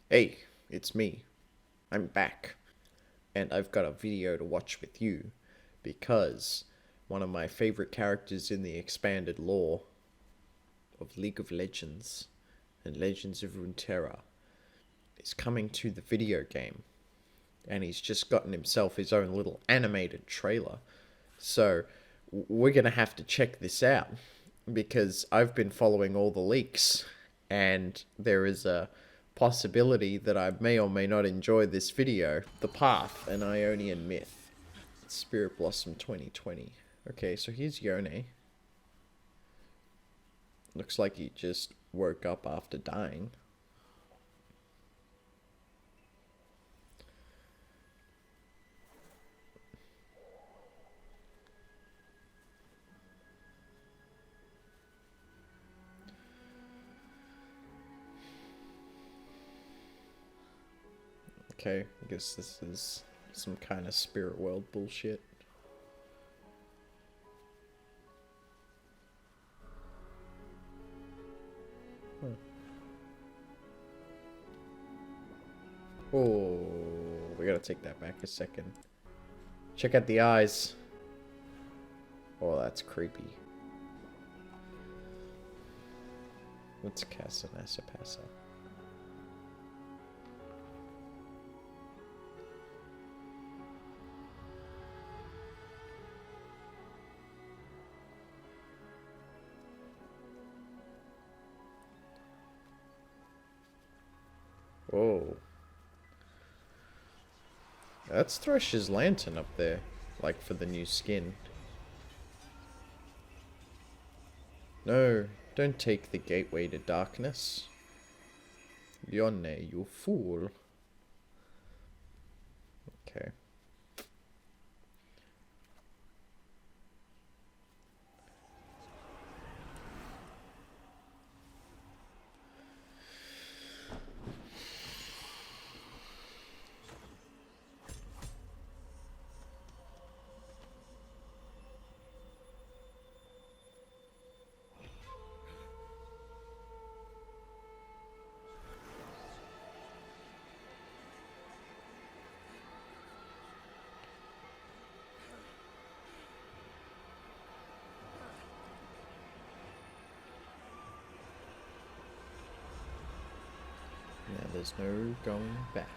Hey, it's me. I'm back. And I've got a video to watch with you because one of my favorite characters in the expanded lore of League of Legends and Legends of Runeterra is coming to the video game. And he's just gotten himself his own little animated trailer. So we're going to have to check this out because I've been following all the leaks and there is a possibility that I may or may not enjoy this video. The Path, an Ionian Myth. Spirit Blossom 2020. Okay, so here's Yone. Looks like he just woke up after dying. Okay, I guess this is some kind of spirit world bullshit. Huh. Oh, we gotta take that back a second. Check out the eyes. Oh, that's creepy. Let's cast an Asapasa. Oh. That's Thresh's lantern up there. Like for the new skin. No, don't take the gateway to darkness. Yone, you fool. Okay. Now there's no going back.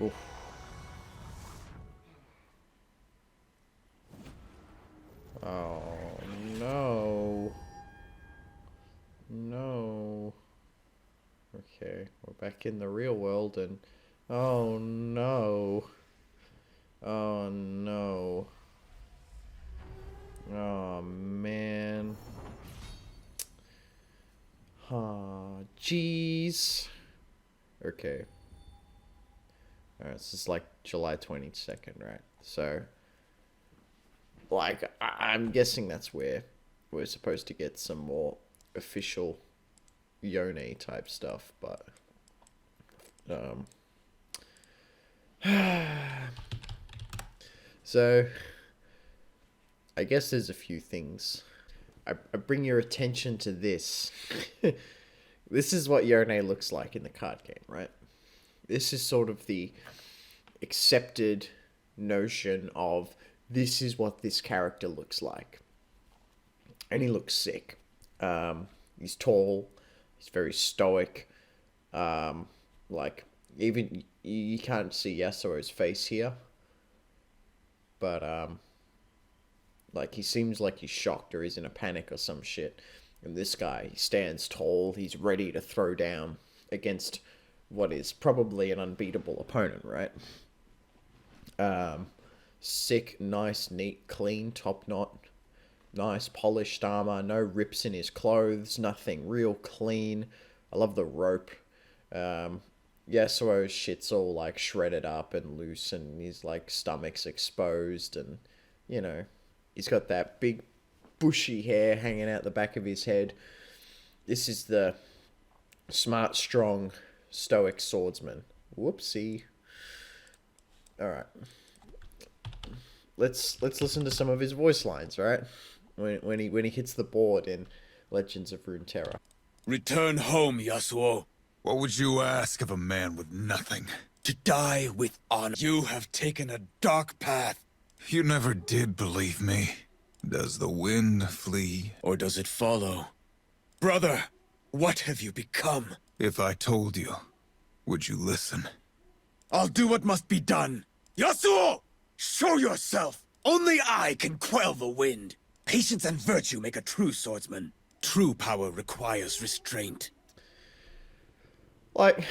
Oof. Oh no. No. Okay, we're back in the real world and oh no. Oh no. Oh man. Oh jeez. Okay. Alright, this is like July 22nd, right? So, like, I'm guessing that's where we're supposed to get some more official Yone type stuff, but, um, so, I guess there's a few things. I bring your attention to this. This is what Yone looks like in the card game, right? This is sort of the accepted notion of this is what this character looks like. And he looks sick. He's tall. He's very stoic. Like, even you can't see Yasuo's face here. but like he seems like he's shocked or he's in a panic or some shit. And this guy, he stands tall, he's ready to throw down against what is probably an unbeatable opponent, right? Sick, nice, neat, clean, top knot, nice polished armor, no rips in his clothes, nothing, real clean. I love the rope. Yasuo's shit's all like shredded up and loose, and his like stomach's exposed, and you know, he's got that big bushy hair hanging out the back of his head. This is the smart, strong, stoic swordsman. Whoopsie. All right. Let's listen to some of his voice lines, right? When he hits the board in Legends of Runeterra. Return home, Yasuo. What would you ask of a man with nothing? To die with honor. You have taken a dark path. You never did believe me. Does the wind flee? Or does it follow? Brother, what have you become? If I told you, would you listen? I'll do what must be done. Yasuo! Show yourself! Only I can quell the wind. Patience and virtue make a true swordsman. True power requires restraint. Like,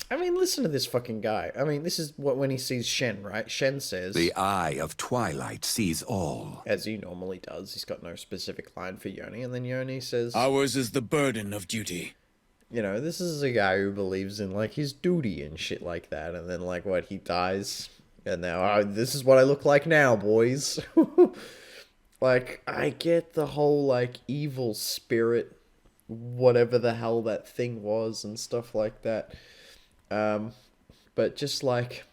I mean, listen to this fucking guy. I mean, this is what when he sees Shen, right? Shen says, "The eye of twilight sees all." as he normally does. He's got no specific line for Yone, and then Yone says, Ours is the burden of duty. you know, this is a guy who believes in like his duty and shit like that, and then like what, he dies, and now, oh, this is what I look like now, boys. Like, I get the whole like evil spirit, whatever the hell that thing was and stuff like that. But just like,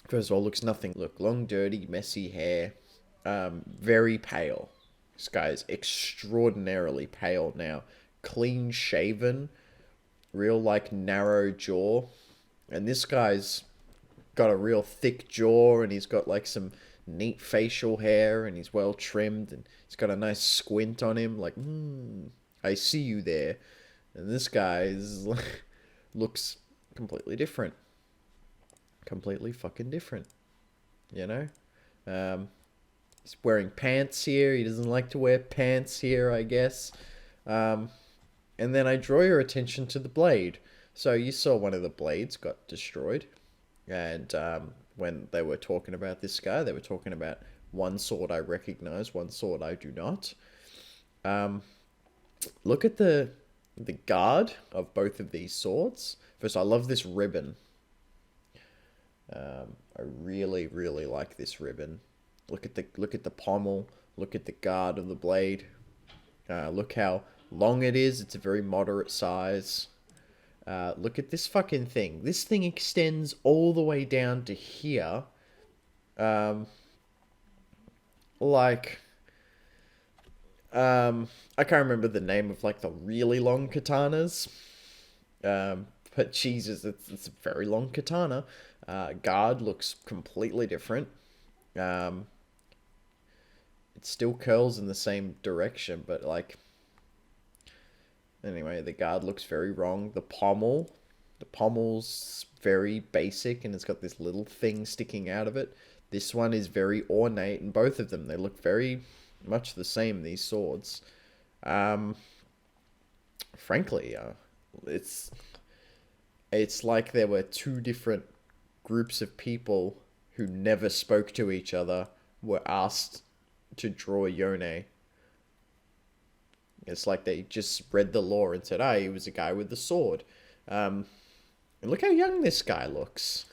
first of all, looks nothing. Look, long, dirty, messy hair, very pale. This guy's extraordinarily pale now. Clean shaven, real like narrow jaw. And this guy's got a real thick jaw, and he's got like some neat facial hair, and he's well trimmed, and he's got a nice squint on him, like, I see you there. And this guy is looks completely different. Completely fucking different. You know? He's wearing pants here. He doesn't like to wear pants here, I guess. And then I draw your attention to the blade. So you saw one of the blades got destroyed. And when they were talking about this guy, they were talking about one sword I recognize, one sword I do not. Look at the guard of both of these swords. First, I love this ribbon. I really, really like this ribbon. Look at the pommel. Look at the guard of the blade. Look how long it is. It's a very moderate size. Look at this fucking thing. This thing extends all the way down to here. I can't remember the name of like the really long katanas. But Jesus, it's a very long katana. Guard looks completely different. It still curls in the same direction, but like, anyway, the guard looks very wrong. The pommel's very basic, and it's got this little thing sticking out of it. This one is very ornate, and both of them, they look very much the same, these swords. Frankly, it's like there were two different groups of people who never spoke to each other were asked to draw Yone. It's like they just read the lore and said, he was a guy with the sword. And look how young this guy looks.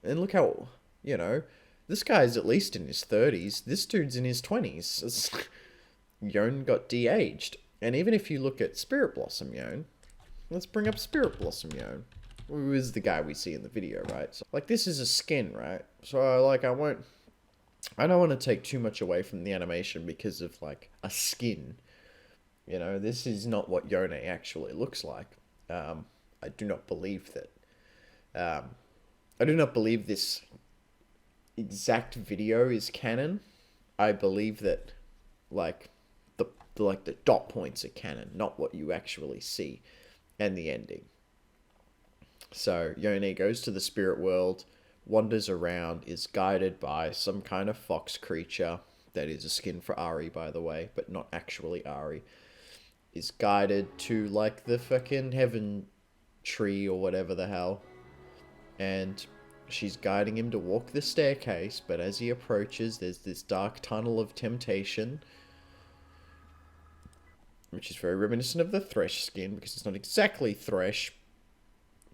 And look how, you know, this guy's at least in his 30s. This dude's in his 20s. Yone got de-aged. And even if you look at Spirit Blossom Yone, let's bring up Spirit Blossom Yone, who is the guy we see in the video, right? So, like, this is a skin, right? So, like, I don't want to take too much away from the animation because of, like, a skin. You know, this is not what Yone actually looks like. I do not believe that. I do not believe this exact video is canon. I believe that, like, the dot points are canon, not what you actually see, and the ending. So Yone goes to the spirit world wanders around, is guided by some kind of fox creature that is a skin for Ari, by the way, but not actually Ari. Is guided to like the fucking heaven tree or whatever the hell. And she's guiding him to walk the staircase, but as he approaches, there's this dark tunnel of temptation, which is very reminiscent of the Thresh skin, because it's not exactly Thresh,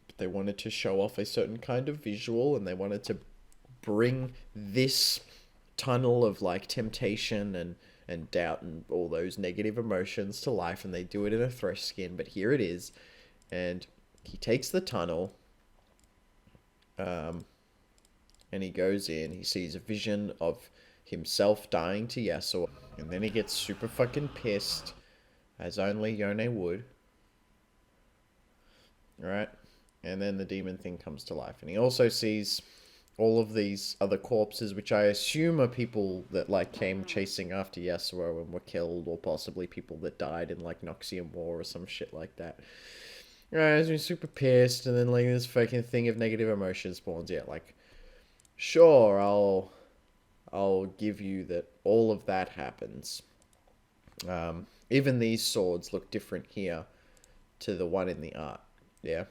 but they wanted to show off a certain kind of visual, and they wanted to bring this tunnel of like temptation and doubt and all those negative emotions to life, and they do it in a Thresh skin, but here it is. And he takes the tunnel, and he goes in, he sees a vision of himself dying to Yasuo, and then he gets super fucking pissed, as only Yone would. Right? And then the demon thing comes to life, and he also sees all of these other corpses, which I assume are people that like came chasing after Yasuo and were killed, or possibly people that died in like Noxian War or some shit like that. Right, he's super pissed, and then like this fucking thing of negative emotion spawns. Yeah, like, sure, I'll give you that all of that happens. Even these swords look different here to the one in the art. Yeah.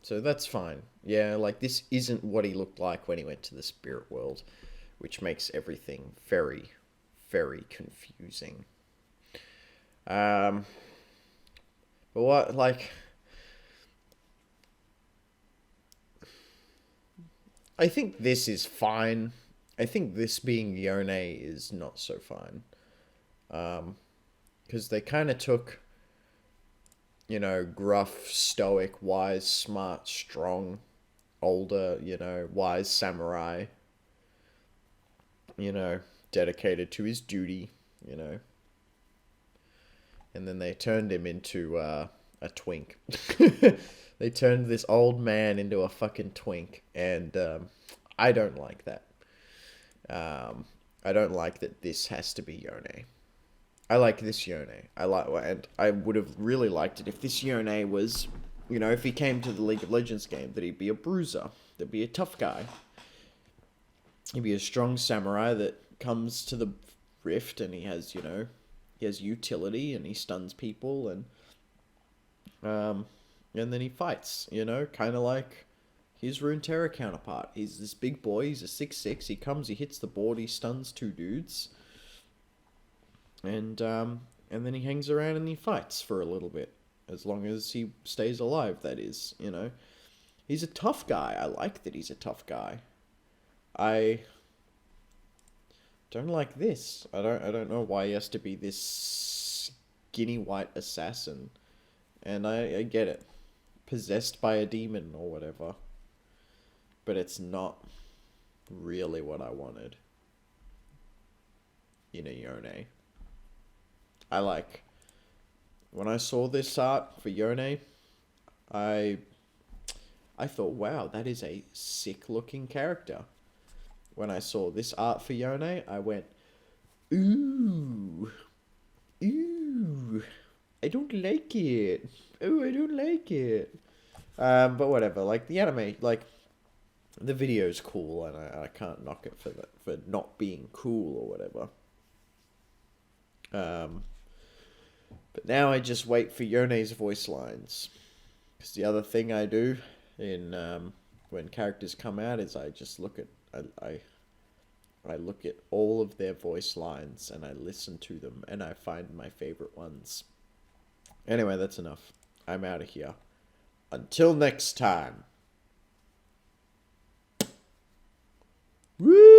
So that's fine. Yeah, like this isn't what he looked like when he went to the spirit world, which makes everything very, very confusing. But what, like, I think this is fine. I think this being Yone is not so fine. Because they kind of took, you know, gruff, stoic, wise, smart, strong, older, you know, wise samurai, you know, dedicated to his duty, you know. And then they turned him into a twink. They turned this old man into a fucking twink, and I don't like that. I don't like that this has to be Yone. I like this Yone. And I would have really liked it if this Yone was, you know, if he came to the League of Legends game, that he'd be a bruiser, that'd be a tough guy. He'd be a strong samurai that comes to the rift, and he has, you know, he has utility, and he stuns people, and then he fights, you know, kind of like his Runeterra counterpart. He's this big boy, he's a 6'6", he comes, he hits the board, he stuns 2 dudes, and then he hangs around and he fights for a little bit, as long as he stays alive, that is, you know. He's a tough guy. I like that he's a tough guy. I don't like this. I don't know why he has to be this skinny white assassin. And I get it. Possessed by a demon or whatever. But it's not really what I wanted in a Yone. I like, when I saw this art for Yone, I thought, wow, that is a sick looking character. When I saw this art for Yone, I went, ooh, I don't like it. Oh, I don't like it. But whatever, like the anime, like the video's cool, and I can't knock it for not being cool or whatever. But now I just wait for Yone's voice lines. Because the other thing I do in when characters come out is I just look at I look at all of their voice lines, and I listen to them, and I find my favorite ones. Anyway, that's enough. I'm out of here. Until next time. Woo!